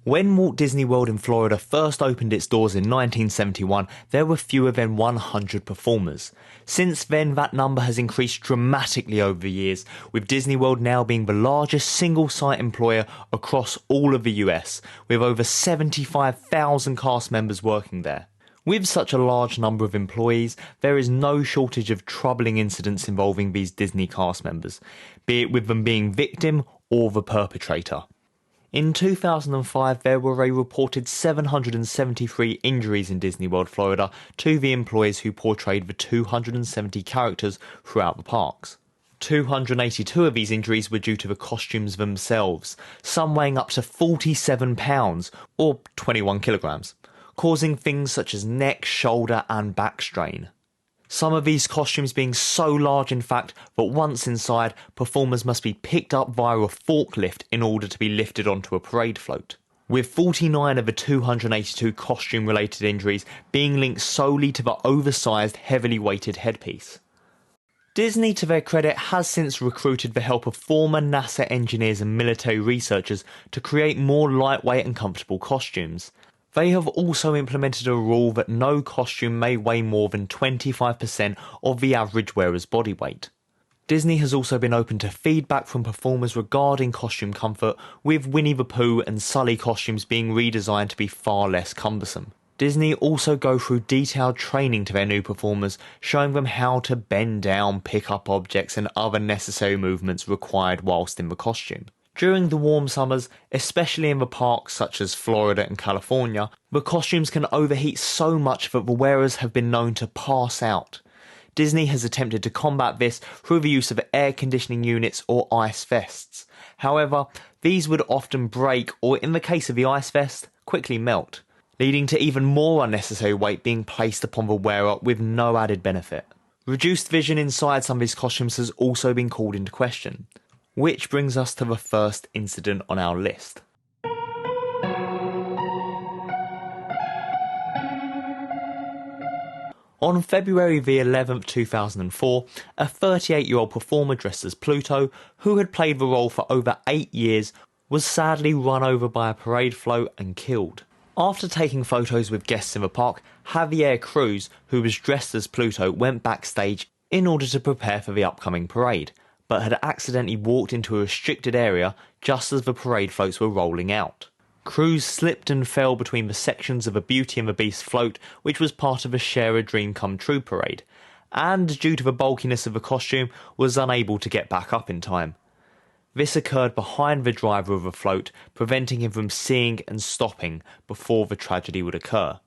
When Walt Disney World in Florida first opened its doors in 1971, there were fewer than 100 performers. Since then, that number has increased dramatically over the years, with Disney World now being the largest single-site employer across all of the US, with over 75,000 cast members working there. With such a large number of employees, there is no shortage of troubling incidents involving these Disney cast members, be it with them being victim or the perpetrator. In 2005, there were a reported 773 injuries in Disney World, Florida to the employees who portrayed the 270 characters throughout the parks. 282 of these injuries were due to the costumes themselves, some weighing up to 47 pounds, or 21 kilograms, causing things such as neck, shoulder and back strain. Some of these costumes being so large in fact that once inside, performers must be picked up via a forklift in order to be lifted onto a parade float, with 49 of the 282 costume related injuries being linked solely to the oversized, heavily weighted headpiece. Disney, to their credit, has since recruited the help of former NASA engineers and military researchers to create more lightweight and comfortable costumes. They have also implemented a rule that no costume may weigh more than 25% of the average wearer's body weight. Disney has also been open to feedback from performers regarding costume comfort, with Winnie the Pooh and Sully costumes being redesigned to be far less cumbersome. Disney also go through detailed training to their new performers, showing them how to bend down, pick up objects and other necessary movements required whilst in the costume. During the warm summers, especially in the parks such as Florida and California, the costumes can overheat so much that the wearers have been known to pass out. Disney has attempted to combat this through the use of air conditioning units or ice vests. However, these would often break or, in the case of the ice vest, quickly melt, leading to even more unnecessary weight being placed upon the wearer with no added benefit. Reduced vision inside some of these costumes has also been called into question. Which brings us to the first incident on our list. On February the 11th, 2004, a 38-year-old performer dressed as Pluto, who had played the role for over 8 years, was sadly run over by a parade float and killed. After taking photos with guests in the park, Javier Cruz, who was dressed as Pluto, went backstage in order to prepare for the upcoming parade, but had accidentally walked into a restricted area just as the parade floats were rolling out. Cruz slipped and fell between the sections of a Beauty and the Beast float, which was part of a Share a Dream Come True parade, and due to the bulkiness of the costume, was unable to get back up in time. This occurred behind the driver of the float, preventing him from seeing and stopping before the tragedy would occur.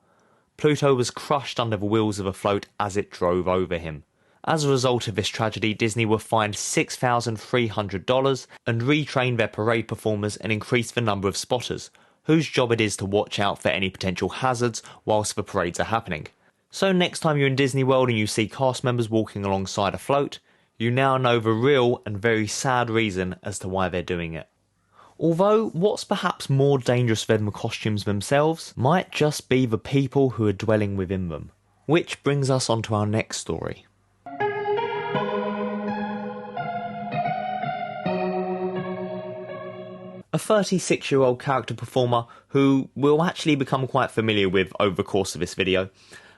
Pluto was crushed under the wheels of the float as it drove over him. As a result of this tragedy, Disney were fined $6,300 and retrained their parade performers and increased the number of spotters, whose job it is to watch out for any potential hazards whilst the parades are happening. So next time you're in Disney World and you see cast members walking alongside a float, you now know the real and very sad reason as to why they're doing it. Although, what's perhaps more dangerous than the costumes themselves might just be the people who are dwelling within them. Which brings us on to our next story. A 36-year-old character performer, who we'll actually become quite familiar with over the course of this video,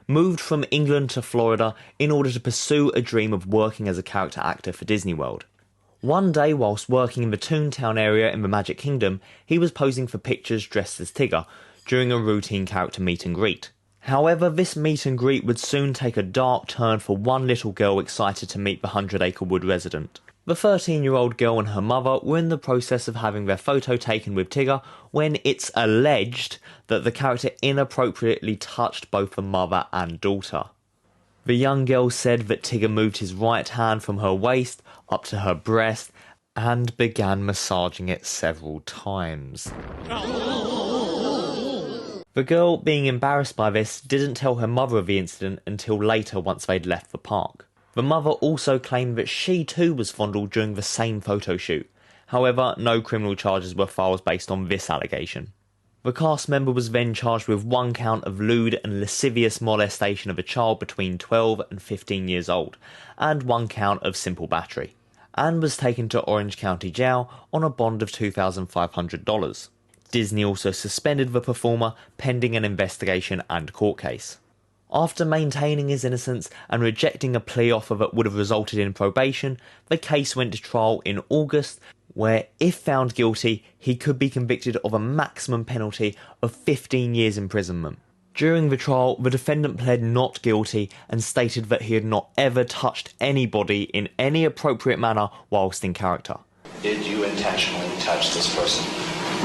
moved from England to Florida in order to pursue a dream of working as a character actor for Disney World. One day, whilst working in the Toontown area in the Magic Kingdom, he was posing for pictures dressed as Tigger during a routine character meet and greet. However, this meet and greet would soon take a dark turn for one little girl excited to meet the 100 Acre Wood resident. The 13-year-old girl and her mother were in the process of having their photo taken with Tigger when it's alleged that the character inappropriately touched both the mother and daughter. The young girl said that Tigger moved his right hand from her waist up to her breast and began massaging it several times. The girl, being embarrassed by this, didn't tell her mother of the incident until later once they'd left the park. The mother also claimed that she too was fondled during the same photo shoot. However, no criminal charges were filed based on this allegation. The cast member was then charged with 1 count of lewd and lascivious molestation of a child between 12 and 15 years old, and 1 count of simple battery, and was taken to Orange County Jail on a bond of $2,500. Disney also suspended the performer pending an investigation and court case. After maintaining his innocence and rejecting a plea offer that would have resulted in probation, the case went to trial in August, where, if found guilty, he could be convicted of a maximum penalty of 15 years imprisonment. During the trial, the defendant pled not guilty and stated that he had not ever touched anybody in any appropriate manner whilst in character. Did you intentionally touch this person?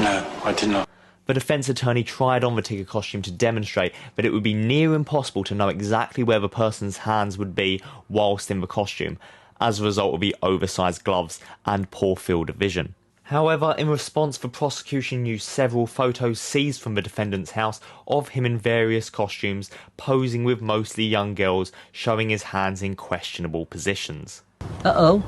No, I did not. The defence attorney tried on the Tigger costume to demonstrate that it would be near impossible to know exactly where the person's hands would be whilst in the costume, as a result of the oversized gloves and poor field of vision. However, in response, the prosecution used several photos seized from the defendant's house of him in various costumes, posing with mostly young girls, showing his hands in questionable positions. Uh-oh.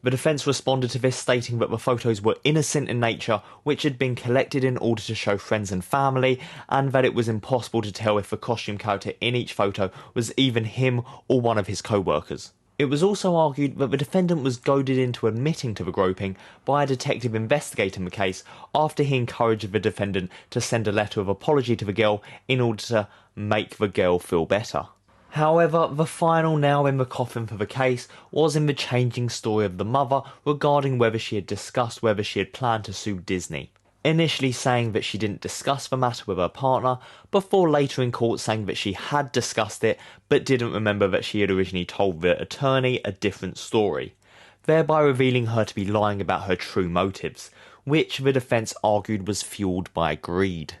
The defence responded to this, stating that the photos were innocent in nature, which had been collected in order to show friends and family, and that it was impossible to tell if the costume character in each photo was even him or one of his co-workers. It was also argued that the defendant was goaded into admitting to the groping by a detective investigating the case after he encouraged the defendant to send a letter of apology to the girl in order to make the girl feel better. However, the final nail in the coffin for the case was in the changing story of the mother regarding whether she had discussed whether she had planned to sue Disney. Initially saying that she didn't discuss the matter with her partner, before later in court saying that she had discussed it but didn't remember that she had originally told the attorney a different story, thereby revealing her to be lying about her true motives, which the defence argued was fueled by greed.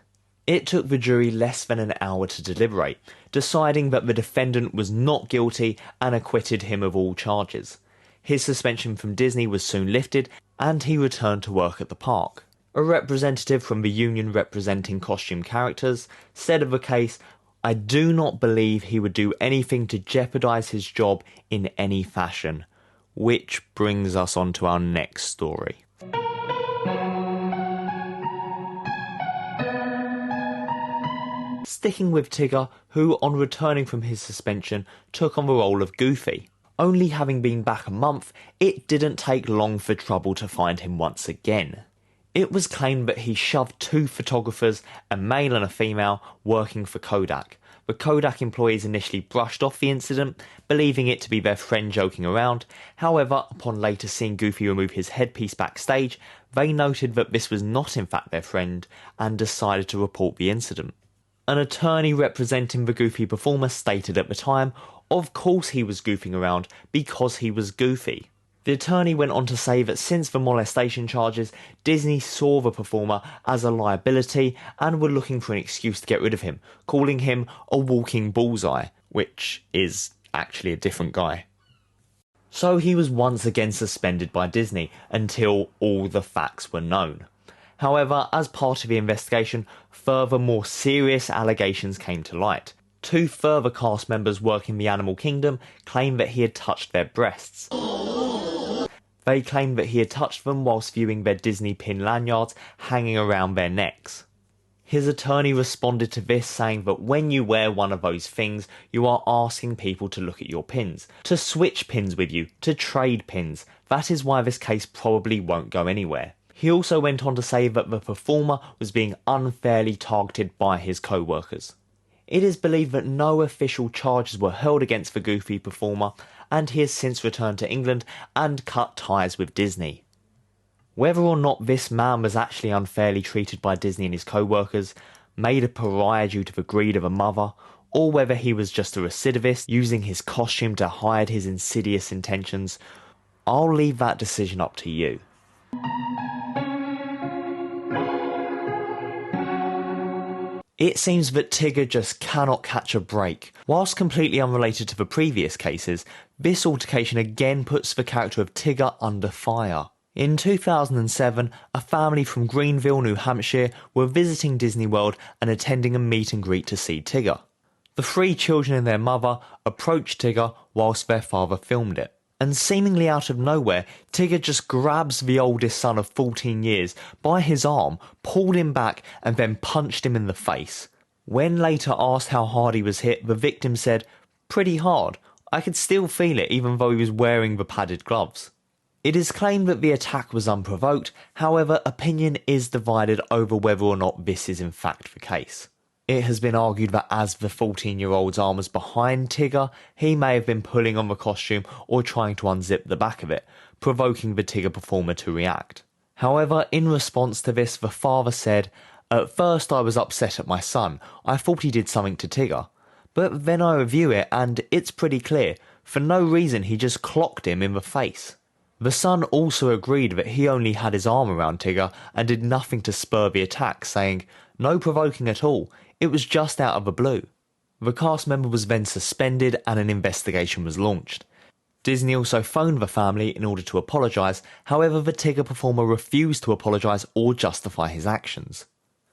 It took the jury less than an hour to deliberate, deciding that the defendant was not guilty and acquitted him of all charges. His suspension from Disney was soon lifted and he returned to work at the park. A representative from the union representing costume characters said of the case, "I do not believe he would do anything to jeopardise his job in any fashion." Which brings us on to our next story. Sticking with Tigger, who on returning from his suspension took on the role of Goofy. Only having been back a month, it didn't take long for trouble to find him once again. It was claimed that he shoved two photographers, a male and a female, working for Kodak. The Kodak employees initially brushed off the incident, believing it to be their friend joking around. However, upon later seeing Goofy remove his headpiece backstage, they noted that this was not in fact their friend and decided to report the incident. An attorney representing the Goofy performer stated at the time, of course he was goofing around because he was Goofy. The attorney went on to say that since the molestation charges, Disney saw the performer as a liability and were looking for an excuse to get rid of him, calling him a walking bullseye, which is actually a different guy. So he was once again suspended by Disney until all the facts were known. However, as part of the investigation, further more serious allegations came to light. Two further cast members working the animal kingdom claimed that he had touched their breasts. They claimed that he had touched them whilst viewing their Disney pin lanyards hanging around their necks. His attorney responded to this, saying that when you wear one of those things, you are asking people to look at your pins, to switch pins with you, to trade pins. That is why this case probably won't go anywhere. He also went on to say that the performer was being unfairly targeted by his co-workers. It is believed that no official charges were held against the Goofy performer, and he has since returned to England and cut ties with Disney. Whether or not this man was actually unfairly treated by Disney and his co-workers, made a pariah due to the greed of a mother, or whether he was just a recidivist using his costume to hide his insidious intentions, I'll leave that decision up to you. It seems that Tigger just cannot catch a break. Whilst completely unrelated to the previous cases, this altercation again puts the character of Tigger under fire. In 2007, a family from Greenville, New Hampshire were visiting Disney World and attending a meet and greet to see Tigger. The three children and their mother approached Tigger whilst their father filmed it. And seemingly out of nowhere, Tigger just grabs the oldest son of 14 years by his arm, pulled him back and then punched him in the face. When later asked how hard he was hit, the victim said, "Pretty hard. I could still feel it even though he was wearing the padded gloves." It is claimed that the attack was unprovoked, however opinion is divided over whether or not this is in fact the case. It has been argued that as the 14-year-old's arm was behind Tigger, he may have been pulling on the costume or trying to unzip the back of it, provoking the Tigger performer to react. However, in response to this, the father said, "At first I was upset at my son, I thought he did something to Tigger. But then I review it and it's pretty clear, for no reason he just clocked him in the face." The son also agreed that he only had his arm around Tigger and did nothing to spur the attack, saying, "No provoking at all, it was just out of the blue." The cast member was then suspended and an investigation was launched. Disney also phoned the family in order to apologise, however the Tigger performer refused to apologise or justify his actions.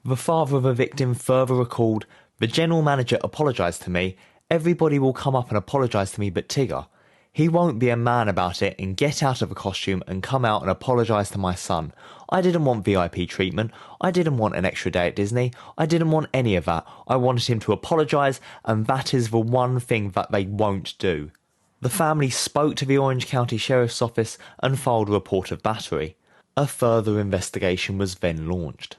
The father of the victim further recalled, "The general manager apologised to me, everybody will come up and apologise to me but Tigger. He won't be a man about it and get out of a costume and come out and apologise to my son. I didn't want VIP treatment, I didn't want an extra day at Disney, I didn't want any of that. I wanted him to apologise, and that is the one thing that they won't do." The family spoke to the Orange County Sheriff's Office and filed a report of battery. A further investigation was then launched.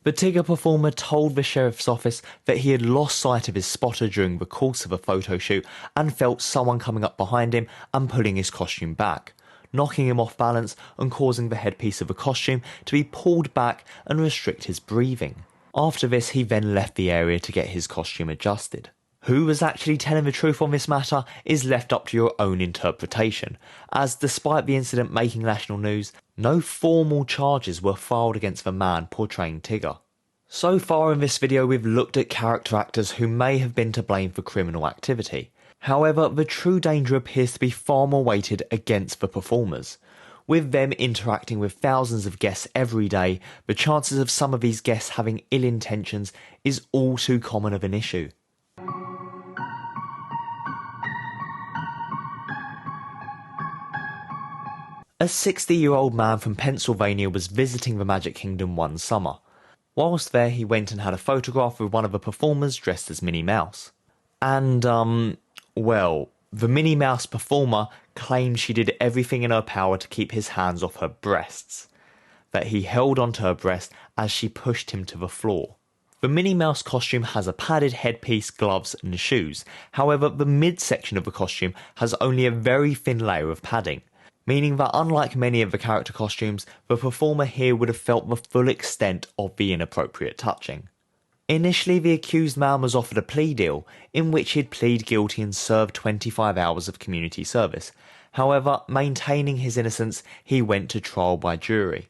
The Tigger performer told the Sheriff's Office that he had lost sight of his spotter during the course of a photo shoot and felt someone coming up behind him and pulling his costume back, knocking him off balance and causing the headpiece of the costume to be pulled back and restrict his breathing. After this, he then left the area to get his costume adjusted. Who was actually telling the truth on this matter is left up to your own interpretation, as despite the incident making national news, no formal charges were filed against the man portraying Tigger. So far in this video we've looked at character actors who may have been to blame for criminal activity. However, the true danger appears to be far more weighted against the performers. With them interacting with thousands of guests every day, the chances of some of these guests having ill intentions is all too common of an issue. A 60-year-old man from Pennsylvania was visiting the Magic Kingdom one summer. Whilst there, he went and had a photograph with one of the performers dressed as Minnie Mouse. And, well, the Minnie Mouse performer claimed she did everything in her power to keep his hands off her breasts, that he held onto her breast as she pushed him to the floor. The Minnie Mouse costume has a padded headpiece, gloves and shoes. However, the midsection of the costume has only a very thin layer of padding, meaning that unlike many of the character costumes, the performer here would have felt the full extent of the inappropriate touching. Initially, the accused man was offered a plea deal, in which he'd plead guilty and serve 25 hours of community service. However, maintaining his innocence, he went to trial by jury.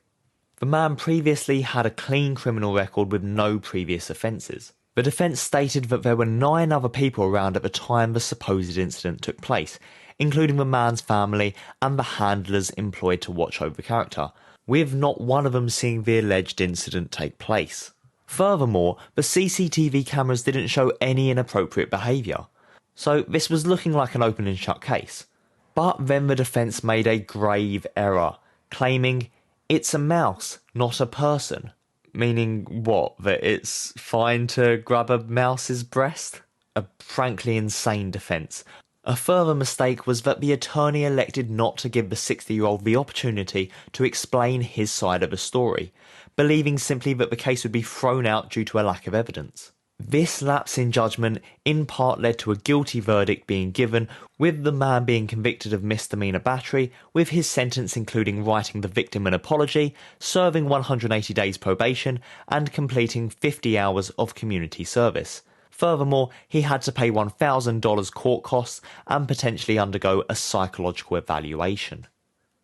The man previously had a clean criminal record with no previous offences. The defence stated that there were 9 other people around at the time the supposed incident took place, including the man's family and the handlers employed to watch over the character, with not one of them seeing the alleged incident take place. Furthermore, the CCTV cameras didn't show any inappropriate behaviour, so this was looking like an open and shut case. But then the defence made a grave error, claiming it's a mouse, not a person. Meaning what? That it's fine to grab a mouse's breast? A frankly insane defence. A further mistake was that the attorney elected not to give the 60-year-old the opportunity to explain his side of the story, believing simply that the case would be thrown out due to a lack of evidence. This lapse in judgment in part led to a guilty verdict being given, with the man being convicted of misdemeanor battery, with his sentence including writing the victim an apology, serving 180 days probation, and completing 50 hours of community service. Furthermore, he had to pay $1,000 court costs and potentially undergo a psychological evaluation.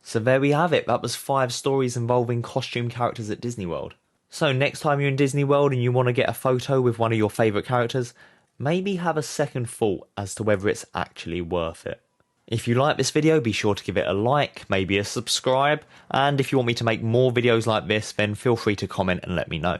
So there we have it, that was 5 stories involving costume characters at Disney World. So next time you're in Disney World and you want to get a photo with one of your favourite characters, maybe have a second thought as to whether it's actually worth it. If you like this video, be sure to give it a like, maybe a subscribe, and if you want me to make more videos like this, then feel free to comment and let me know.